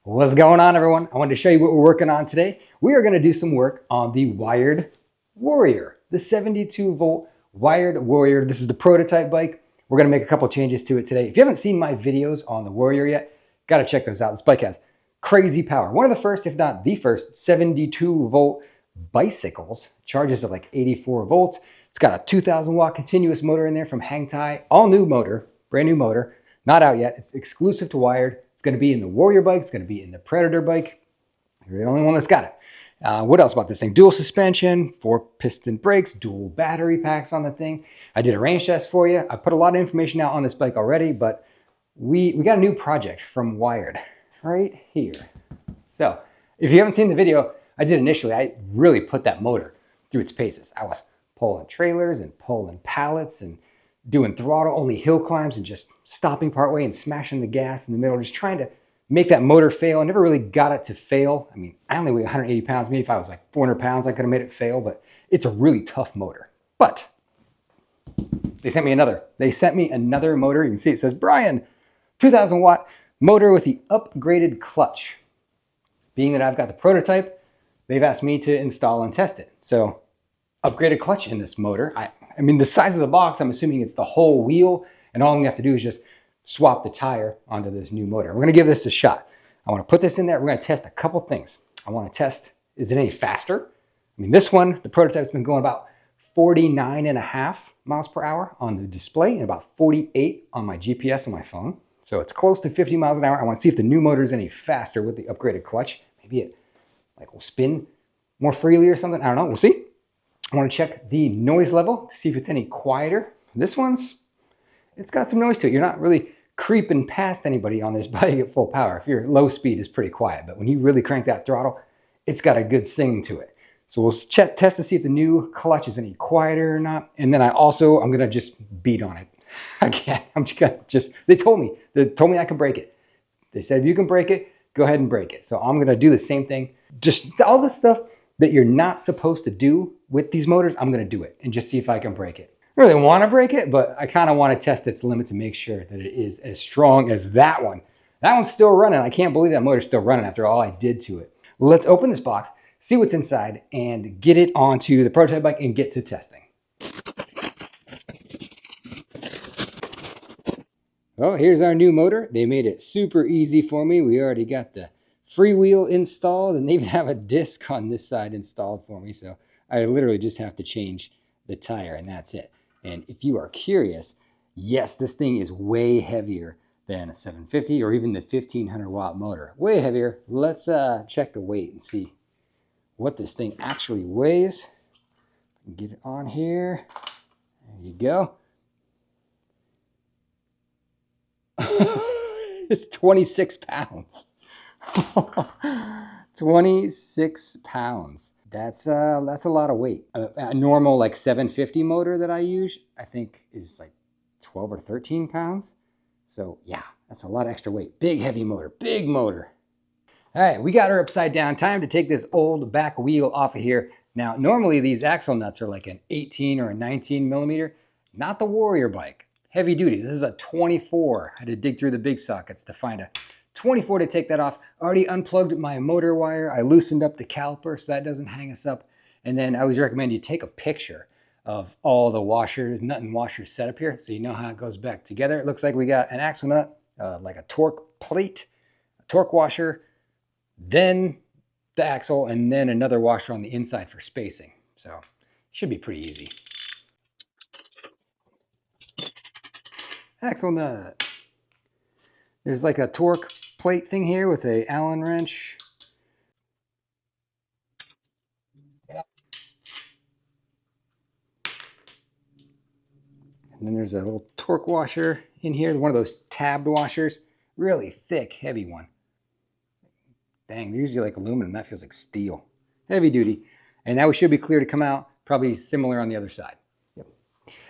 What's going on, everyone? I wanted to show you what we're working on today. We are going to do some work on the wired Warrior, the 72-volt wired Warrior. This is the prototype bike. We're going to make a couple changes to it today. If you haven't seen my videos on the Warrior yet, got to check those out. This bike has crazy power. One of the first, if not the first, 72-volt bicycles. Charges at like 84 volts. It's got a 2,000 watt continuous motor in there from Hang Tie. All new motor, brand new motor. Not out yet. It's exclusive to wired. It's going to be in the Warrior bike. It's going to be in the Predator bike. You're the only one that's got it. What else about this thing? Dual suspension, 4-piston brakes, dual battery packs on the thing. I did a range test for you. I put a lot of information out on this bike already, but we got a new project from Wired right here. So if you haven't seen the video I did initially, I really put that motor through its paces. I was pulling trailers and pulling pallets and doing throttle only hill climbs and just stopping partway and smashing the gas in the middle, just trying to make that motor fail. I never really got it to fail. I mean, I only weigh 180 pounds. Maybe if I was like 400 pounds, I could have made it fail, but it's a really tough motor. But they sent me another motor. You can see it says, Brian, 2,000 watt motor with the upgraded clutch. Being that I've got the prototype, they've asked me to install and test it. So upgraded clutch in this motor. I mean, the size of the box, I'm assuming it's the whole wheel, and all we have to do is just swap the tire onto this new motor. We're gonna give this a shot. I wanna put this in there. We're gonna test a couple things. I wanna test, is it any faster? I mean, this one, the prototype's been going about 49.5 miles per hour on the display and about 48 on my GPS on my phone. So it's close to 50 miles an hour. I wanna see if the new motor is any faster with the upgraded clutch. Maybe it will spin more freely or something. I don't know, we'll see. I want to check the noise level to see if it's any quieter. This one's, it's got some noise to it. You're not really creeping past anybody on this bike at full power. If you're low speed, it's pretty quiet. But when you really crank that throttle, it's got a good sing to it. So we'll test to see if the new clutch is any quieter or not. And then I'm going to just beat on it. Again, they told me I could break it. They said, if you can break it, go ahead and break it. So I'm going to do the same thing. Just all the stuff that you're not supposed to do with these motors, I'm gonna do it and just see if I can break it. I really wanna break it, but I kinda wanna test its limits and make sure that it is as strong as that one. That one's still running. I can't believe that motor's still running after all I did to it. Let's open this box, see what's inside, and get it onto the prototype bike and get to testing. Oh, here's our new motor. They made it super easy for me. We already got the freewheel installed, and they even have a disc on this side installed for me. So I literally just have to change the tire, and that's it. And if you are curious, yes, this thing is way heavier than a 750 or even the 1,500 watt motor. Way heavier. Let's check the weight and see what this thing actually weighs. Get it on here. There you go. It's 26 pounds. 26 pounds. That's a lot of weight. A normal like 750 motor that I use, I think is like 12 or 13 pounds. So yeah, that's a lot of extra weight. Big heavy motor, big motor. All right, we got her upside down. Time to take this old back wheel off of here. Now, normally these axle nuts are like an 18 or a 19 millimeter, not the Warrior bike. Heavy duty. This is a 24. I had to dig through the big sockets to find a 24 to take that off. Already unplugged my motor wire. I loosened up the caliper so that doesn't hang us up. And then I always recommend you take a picture of all the washers, nut and washers set up here so you know how it goes back together. It looks like we got an axle nut, like a torque plate, a torque washer, then the axle, and then another washer on the inside for spacing. So it should be pretty easy. Axle nut. There's like a torque plate thing here with a Allen wrench. And then there's a little torque washer in here, one of those tabbed washers. Really thick, heavy one. Dang, they're usually like aluminum. That feels like steel. Heavy duty. And that should be clear to come out. Probably similar on the other side.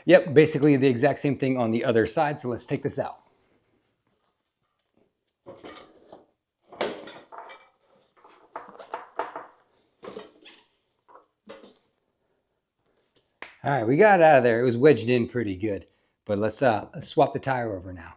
Yep, basically the exact same thing on the other side. So let's take this out. All right, we got it out of there. It was wedged in pretty good. But let's swap the tire over now.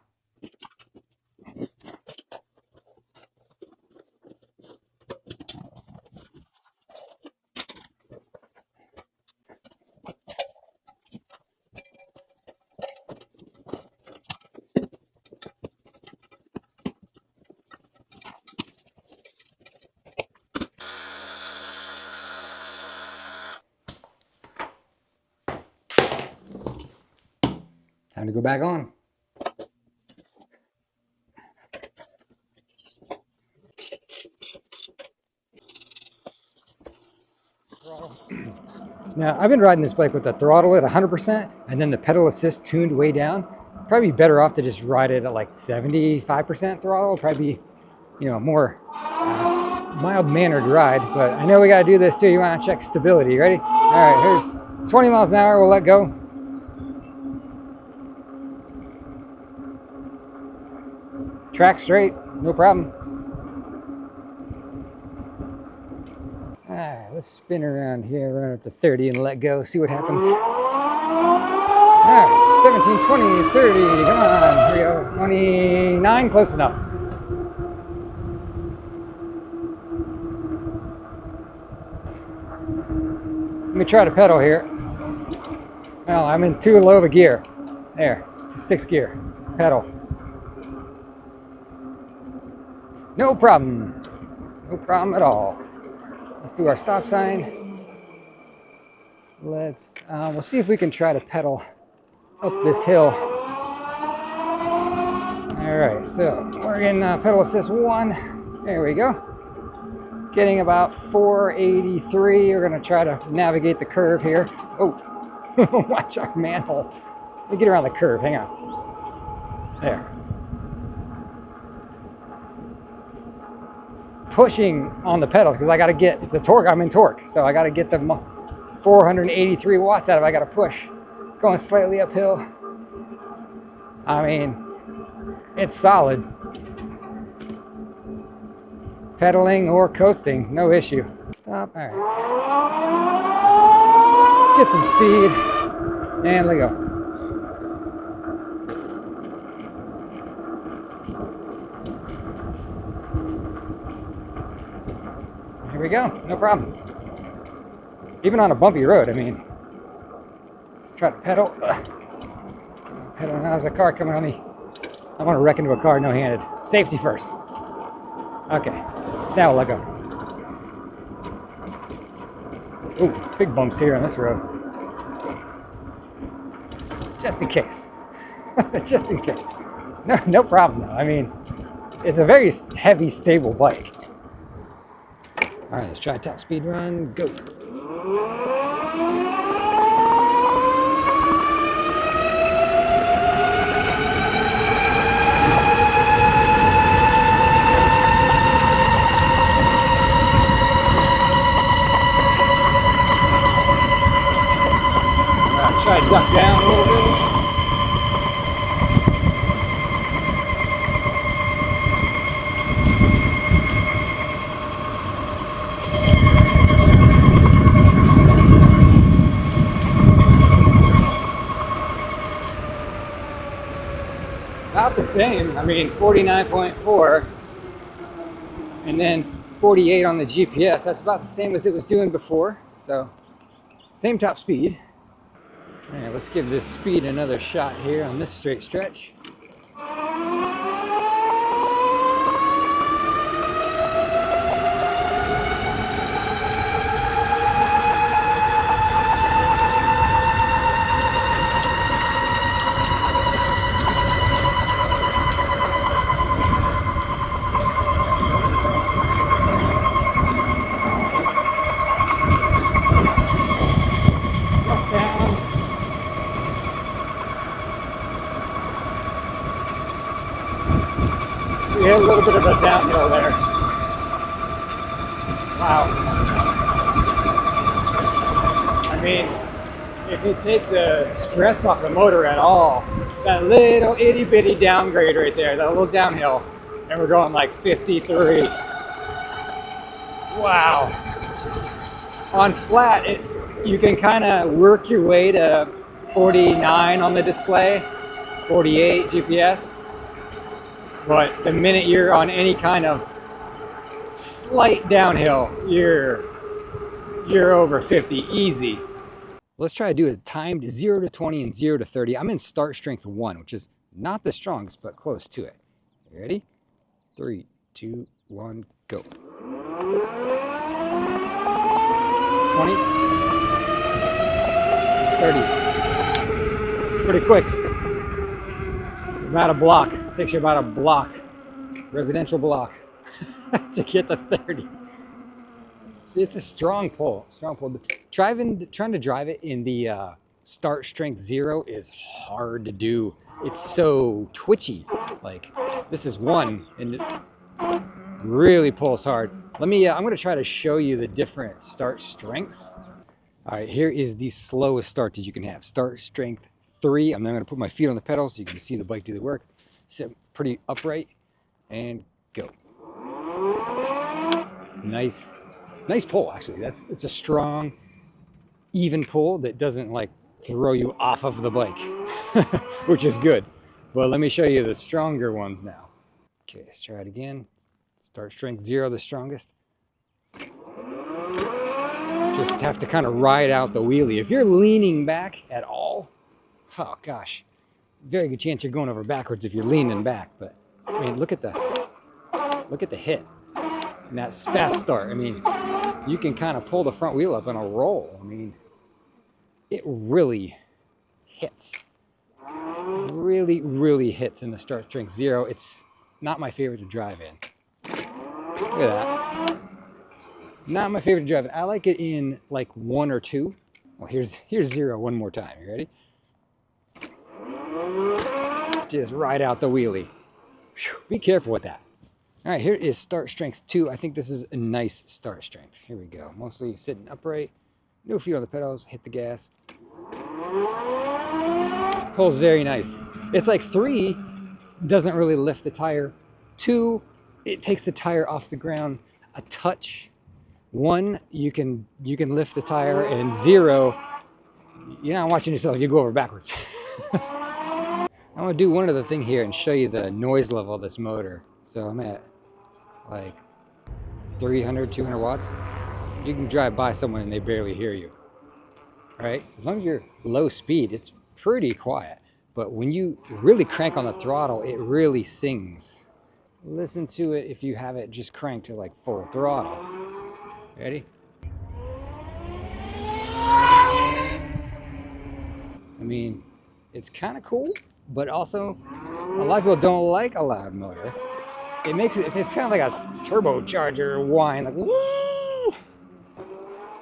Time to go back on. Now, I've been riding this bike with the throttle at 100% and then the pedal assist tuned way down. Probably better off to just ride it at like 75% throttle. Probably be, you know, more mild-mannered ride. But I know we got to do this too. You want to check stability. Ready? All right, here's 20 miles an hour. We'll let go. Track straight, no problem. All right, let's spin around here, run up to 30 and let go, see what happens. All right, 17, 20, 30, come on, here we go. 29, close enough. Let me try to pedal here. Well, I'm in too low of a gear. There, 6th gear, pedal. No problem. No problem at all. Let's do our stop sign. We'll see if we can try to pedal up this hill. All right, so we're in pedal assist 1. There we go. Getting about 483. We're gonna try to navigate the curve here. Oh, watch our manhole. Let me get around the curve, hang on. There. Pushing on the pedals because I got to get, it's a torque, I'm in torque, so I got to get the 483 watts out of it. I got to push. Going slightly uphill. I mean, it's solid. Pedaling or coasting, no issue. Stop, all right. Get some speed, and let go. Here we go, no problem. Even on a bumpy road, I mean, let's try to pedal. Pedal, now there's a car coming on me. I want to wreck into a car no-handed. Safety first. Okay, now we'll let go. Ooh, big bumps here on this road. Just in case. Just in case. No problem though. I mean, it's a very heavy, stable bike. All right, let's try top speed run, go. Try to duck down a little bit. About the same. I mean, 49.4 and then 48 on the GPS. That's about the same as it was doing before. So, same top speed. All right, let's give this speed another shot here on this straight stretch. We had a little bit of a downhill there. Wow. I mean, if you take the stress off the motor at all, that little itty bitty downgrade right there, that little downhill, and we're going like 53. Wow. On flat, you can kind of work your way to 49 on the display, 48 GPS. But the minute you're on any kind of slight downhill, you're over 50 easy. Let's try to do a timed 0 to 20 and 0 to 30. I'm in start strength 1, which is not the strongest, but close to it. You ready? 3, 2, 1, go. 20. It's pretty quick. About a block. It takes you about a block, residential block, to get to 30. See, it's a strong pull. Strong pull. Trying to drive it in the start strength 0 is hard to do. It's so twitchy. Like this is 1, and it really pulls hard. Let me. I'm going to try to show you the different start strengths. All right, here is the slowest start that you can have. Start strength 3. I'm now going to put my feet on the pedal so you can see the bike do the work. Sit pretty upright and go. Nice pull, actually. It's a strong, even pull that doesn't like throw you off of the bike, which is good. But let me show you the stronger ones now. Okay, let's try it again. Start strength 0, the strongest. Just have to kind of ride out the wheelie. If you're leaning back at all, oh gosh, very good chance you're going over backwards if you're leaning back. But I mean, look at the hit. And that's fast start. I mean, you can kind of pull the front wheel up on a roll. I mean, it really hits. Really, really hits in the start strength 0. It's not my favorite to drive in. Look at that. Not my favorite to drive in. I like it in like 1 or 2. Well, here's 0 one more time. You ready? Just ride out the wheelie. Whew, be careful with that. All right, here is start strength 2. I think this is a nice start strength. Here we go. Mostly sitting upright. No feet on the pedals. Hit the gas. Pulls very nice. It's like 3 doesn't really lift the tire. 2, it takes the tire off the ground a touch. 1, you can lift the tire, and 0, you're not watching yourself. You go over backwards. I'm gonna do one other thing here and show you the noise level of this motor. So I'm at like 300, 200 watts. You can drive by someone and they barely hear you. All right, as long as you're low speed, it's pretty quiet. But when you really crank on the throttle, it really sings. Listen to it if you have it just cranked to like full throttle. Ready? I mean, it's kind of cool, but also a lot of people don't like a loud motor. It makes it, it's kind of like a turbocharger whine, like woo!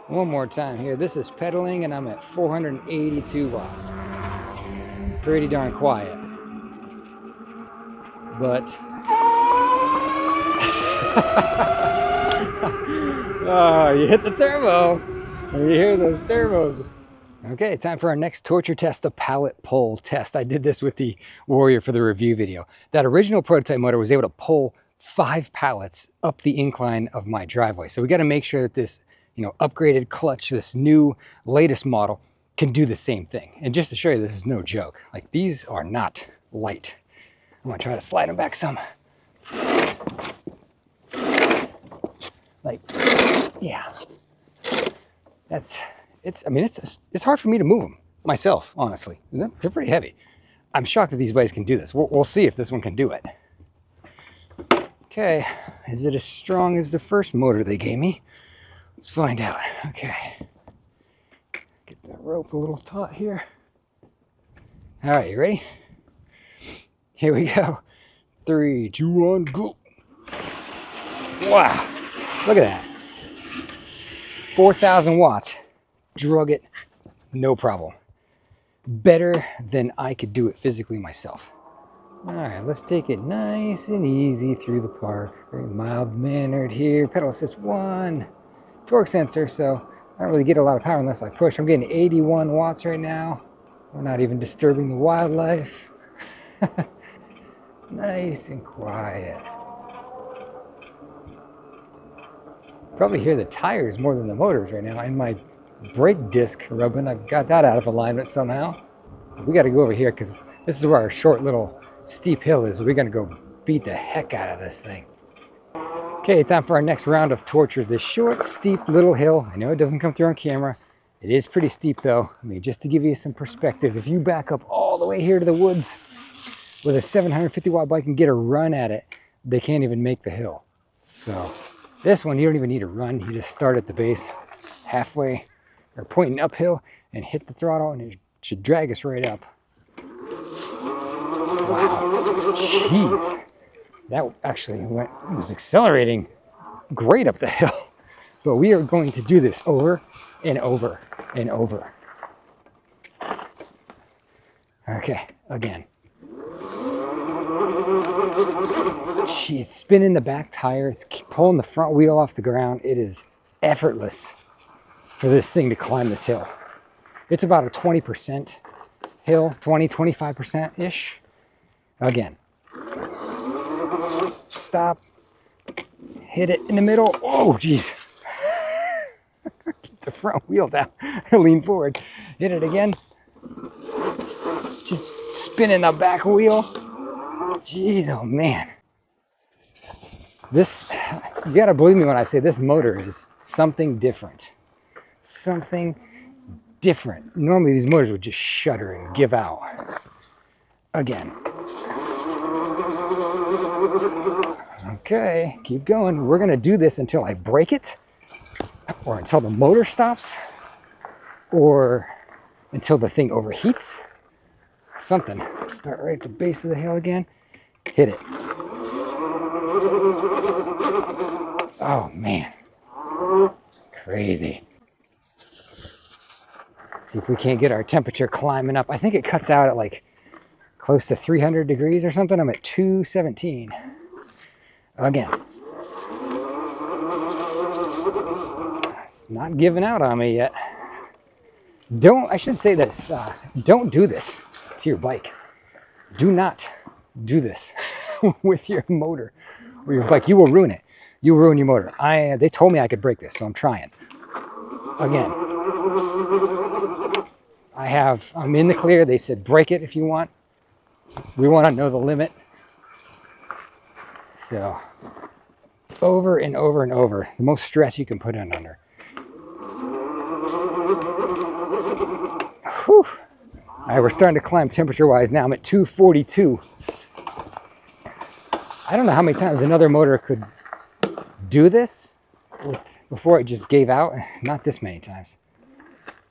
One more time here. This is pedaling and I'm at 482 watts. Pretty darn quiet. But oh, you hit the turbo. You hear those turbos. Okay, time for our next torture test, the pallet pull test. I did this with the Warrior for the review video. That original prototype motor was able to pull 5 pallets up the incline of my driveway. So we got to make sure that this, upgraded clutch, this new latest model, can do the same thing. And just to show you, this is no joke. Like, these are not light. I'm gonna try to slide them back some. Like, yeah, it's hard for me to move them myself, honestly. They're pretty heavy. I'm shocked that these bikes can do this. We'll see if this one can do it. Okay, is it as strong as the first motor they gave me? Let's find out. Okay, get the rope a little taut here. All right, you ready? Here we go. 3, 2, 1, go. Wow, look at that. 4,000 watts. Drug it, no problem. Better than I could do it physically myself. All right, let's take it nice and easy through the park. Very mild-mannered here. Pedal assist 1. Torque sensor, so I don't really get a lot of power unless I push. I'm getting 81 watts right now. We're not even disturbing the wildlife. Nice and quiet. Probably hear the tires more than the motors right now, and my brake disc rubbing. I've got that out of alignment somehow. We got to go over here because this is where our short little steep hill is. We're going to go beat the heck out of this thing. Okay, time for our next round of torture. This short, steep little hill. I know it doesn't come through on camera. It is pretty steep though. I mean, just to give you some perspective, if you back up all the way here to the woods with a 750 watt bike and get a run at it, they can't even make the hill. So this one, you don't even need to run. You just start at the base, halfway, or pointing uphill, and hit the throttle, and it should drag us right up. Wow. Jeez. That actually was accelerating great up the hill. But we are going to do this over and over and over. Okay, again. Gee, it's spinning the back tire. It's pulling the front wheel off the ground. It is effortless for this thing to climb this hill. It's about a 20% hill, 20, 25%-ish. Again. Stop. Hit it in the middle. Oh, geez. Keep the front wheel down. Lean forward. Hit it again. Just spinning the back wheel. Jeez, oh man. This, you gotta believe me when I say this motor is something different. Something different. Normally these motors would just shudder and give out. Again. Okay, keep going. We're gonna do this until I break it, or until the motor stops, or until the thing overheats. Something. Start right at the base of the hill again. Hit it. Oh man. Crazy. See if we can't get our temperature climbing up. I think it cuts out at like close to 300 degrees or something. I'm at 217. Again. It's not giving out on me yet. I should say this. Don't do this to your bike. Do not do this with your motor or your bike. You will ruin it. You will ruin your motor. They told me I could break this, so I'm trying. Again. I'm in the clear. They said break it if you want. We want to know the limit. So over and over and over. The most stress you can put in under. Whew. All right, we're starting to climb temperature-wise now. I'm at 242. I don't know how many times another motor could do this before it just gave out. Not this many times.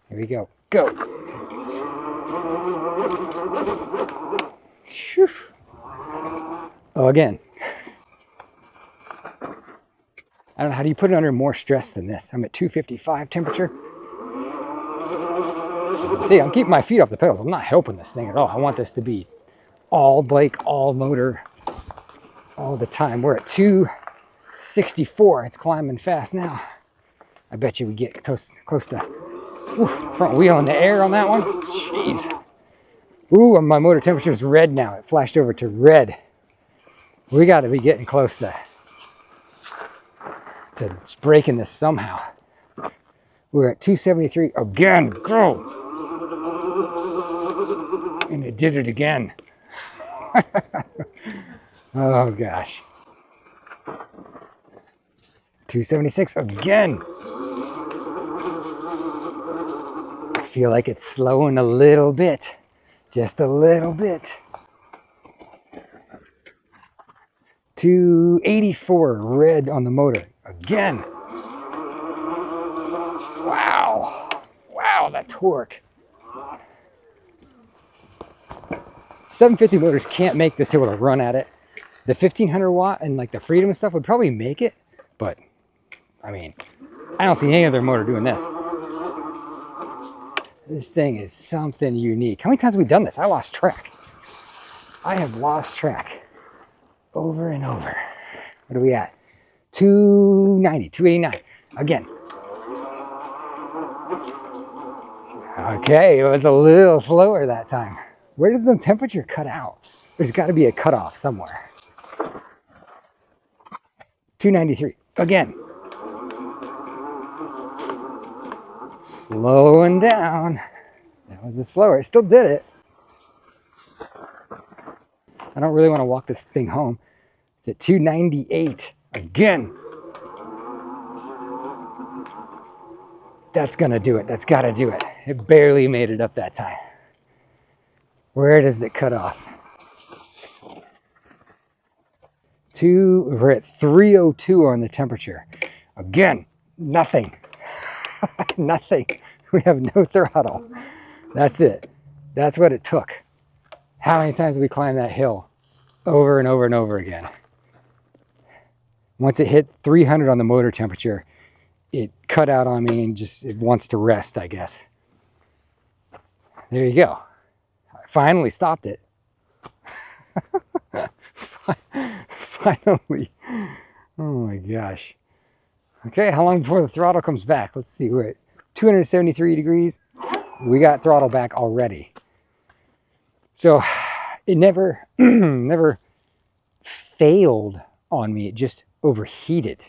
Here we go. Go. Whew. Oh, again. I don't know, how do you put it under more stress than this? I'm at 255 temperature. See, I'm keeping my feet off the pedals. I'm not helping this thing at all. I want this to be all bike, all motor, all the time. We're at 264. It's climbing fast now. I bet you we get close to front wheel in the air on that one. Jeez. Ooh, my motor temperature is red now. It flashed over to red. We got to be getting close to breaking this somehow. We're at 273 again. Go. And it did it again. Oh gosh. 276 again. I feel like it's slowing a little bit. Just a little bit. 284 red on the motor. Again. Wow. Wow, that torque. 750 motors can't make this hill with a run at it. The 1500 watt and like the Freedom and stuff would probably make it, but I mean, I don't see any other motor doing this. This thing is something unique. How many times have we done this? I lost track. I have lost track over and over. What are we at? 290, 289. Again. Okay, it was a little slower that time. Where does the temperature cut out? There's got to be a cutoff somewhere. 293. Again. Slowing down. That was a slower. It still did it. I don't really want to walk this thing home. It's at 298. Again. That's going to do it. That's got to do it. It barely made it up that time. Where does it cut off? We're at 302 on the temperature. Again, nothing. Nothing. We have no throttle. That's it. That's what it took. How many times did we climb that hill? Over and over and over again. Once it hit 300 on the motor temperature, it cut out on me and just, it wants to rest, I guess. There you go. I finally stopped it. Finally. Oh my gosh. Okay, how long before the throttle comes back? Let's see, we're at 273 degrees. We got throttle back already. So it never, never failed on me. It just overheated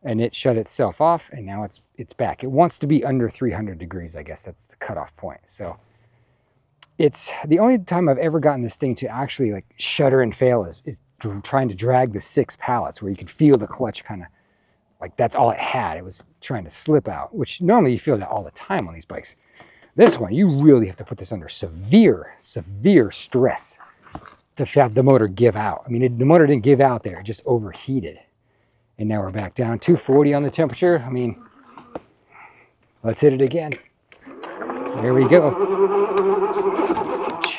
and it shut itself off, and now it's back. It wants to be under 300 degrees, I guess. That's the cutoff point. So it's the only time I've ever gotten this thing to actually like shudder and fail is trying to drag the 6 pallets, where you could feel the clutch kind of like that's all it had. It was trying to slip out, which normally you feel that all the time on these bikes. This one, you really have to put this under severe, severe stress to have the motor give out. I mean, the motor didn't give out there, it just overheated. And now we're back down 240 on the temperature. I mean, let's hit it again. There we go.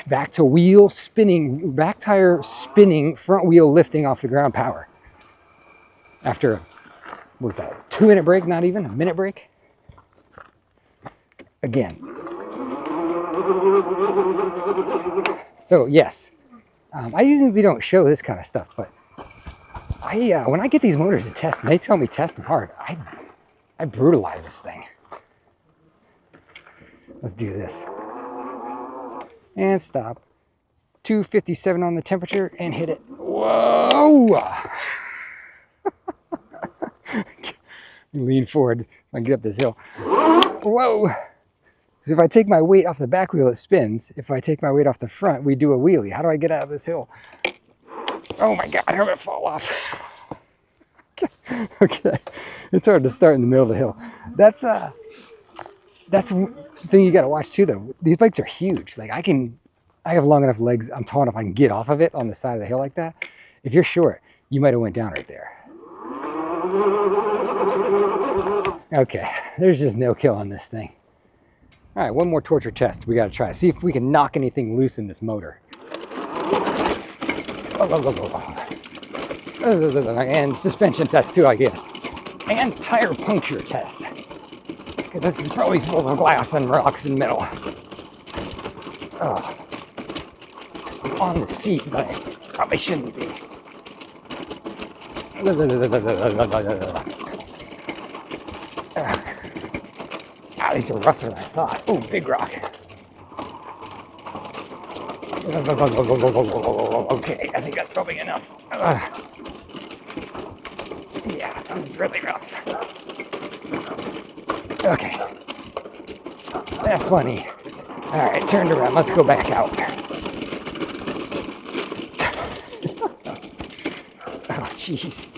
Back to wheel spinning, back tire spinning, front wheel lifting off the ground power. After, what's that, a 2-minute break, not even, a minute break? Again. So yes, I usually don't show this kind of stuff, but when I get these motors to test and they tell me test them hard, I brutalize this thing. Let's do this. And stop. 257 on the temperature and hit it. Whoa! Lean forward I get up this hill. Whoa! Because if I take my weight off the back wheel, it spins. If I take my weight off the front, we do a wheelie. How do I get out of this hill? Oh my God, I'm gonna fall off. Okay, it's hard to start in the middle of the hill. That's the thing you gotta watch too though. These bikes are huge. Like I have long enough legs, I'm tall enough I can get off of it on the side of the hill like that. If you're short, you might have went down right there. Okay, there's just no kill on this thing. All right, one more torture test we gotta try. See if we can knock anything loose in this motor. And suspension test too, I guess. And tire puncture test. Because this is probably full of glass and rocks and metal. Oh. I'm on the seat, but I probably shouldn't be. Ah, these are rougher than I thought. Oh, big rock. Okay, I think that's probably enough. Yeah, this is really rough. Okay. That's plenty. Alright, turned around. Let's go back out. Oh, jeez.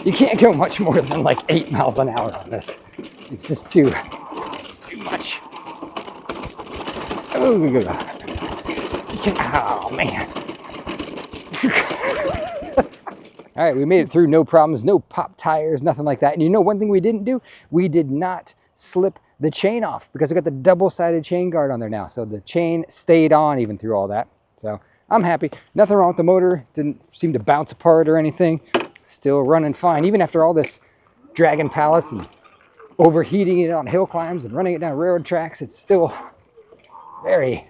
You can't go much more than like 8 miles an hour on this. It's just it's too much. Oh, man. All right, we made it through, no problems, no pop tires, nothing like that. And you know one thing we didn't do? We did not slip the chain off because we got the double-sided chain guard on there now. So the chain stayed on even through all that. So I'm happy. Nothing wrong with the motor. Didn't seem to bounce apart or anything. Still running fine. Even after all this dragging pallets and overheating it on hill climbs and running it down railroad tracks, it's still very,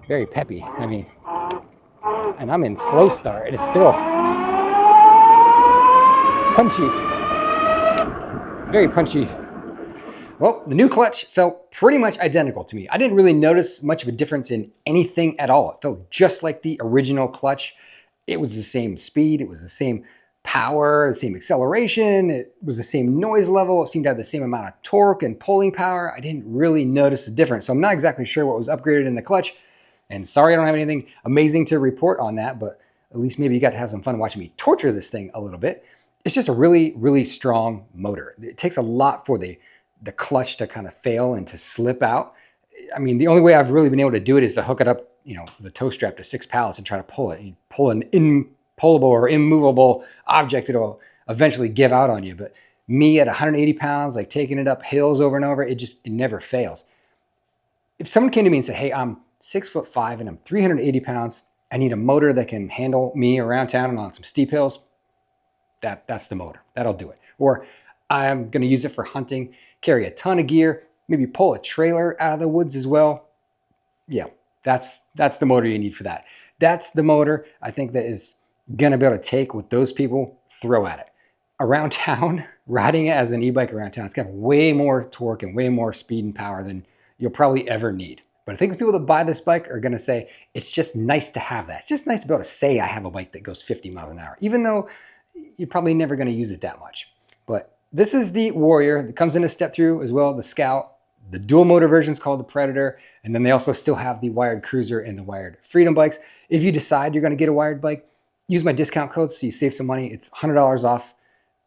very peppy. I mean, and I'm in slow start. It's still punchy. Very punchy. Well, the new clutch felt pretty much identical to me. I didn't really notice much of a difference in anything at all. It felt just like the original clutch. It was the same speed. It was the same power, the same acceleration. It was the same noise level. It seemed to have the same amount of torque and pulling power. I didn't really notice the difference. So I'm not exactly sure what was upgraded in the clutch. And sorry I don't have anything amazing to report on that, but at least maybe you got to have some fun watching me torture this thing a little bit. It's just a really, really strong motor. It takes a lot for the clutch to kind of fail and to slip out. I mean, the only way I've really been able to do it is to hook it up, you know, the toe strap to 6 pallets and try to pull it. You pull an impullable or immovable object, it'll eventually give out on you. But me at 180 pounds, like taking it up hills over and over, it never fails. If someone came to me and said, hey, I'm 6'5" and I'm 380 pounds. I need a motor that can handle me around town and on some steep hills. That's the motor. That'll do it. Or I'm going to use it for hunting, carry a ton of gear, maybe pull a trailer out of the woods as well. Yeah, that's the motor you need for that. That's the motor I think that is going to be able to take what those people throw at it. Around town, riding it as an e-bike around town, it's got way more torque and way more speed and power than you'll probably ever need. But I think the people that buy this bike are going to say, it's just nice to have that. It's just nice to be able to say I have a bike that goes 50 miles an hour, even though you're probably never going to use it that much. But this is the Warrior that comes in a step through as well, the Scout. The dual motor version is called the Predator. And then they also still have the wired Cruiser and the wired Freedom bikes. If you decide you're going to get a wired bike, use my discount code so you save some money. It's $100 off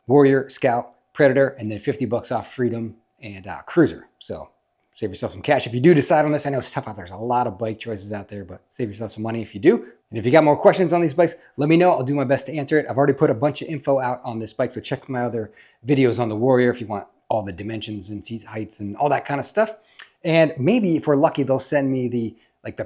Warrior, Scout, Predator, and then 50 bucks off Freedom and Cruiser. So save yourself some cash if you do decide on this. I know it's tough out there. There's a lot of bike choices out there, but save yourself some money if you do. And if you got more questions on these bikes, let me know. I'll do my best to answer it. I've already put a bunch of info out on this bike, so check my other videos on the Warrior if you want all the dimensions and seat heights and all that kind of stuff. And maybe if we're lucky, they'll send me the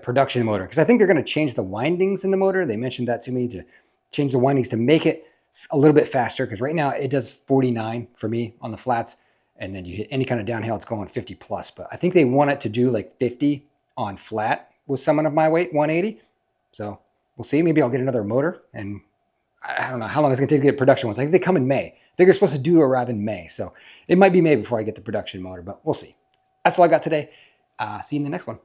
production motor, because I think they're going to change the windings in the motor. They mentioned that to me, to change the windings to make it a little bit faster, because right now it does 49 for me on the flats, and then you hit any kind of downhill, it's going 50 plus. But I think they want it to do like 50 on flat with someone of my weight, 180. So we'll see. Maybe I'll get another motor, and I don't know how long it's going to take to get production ones. I think they come in May. I think they're supposed to arrive in May. So it might be May before I get the production motor, but we'll see. That's all I got today. See you in the next one.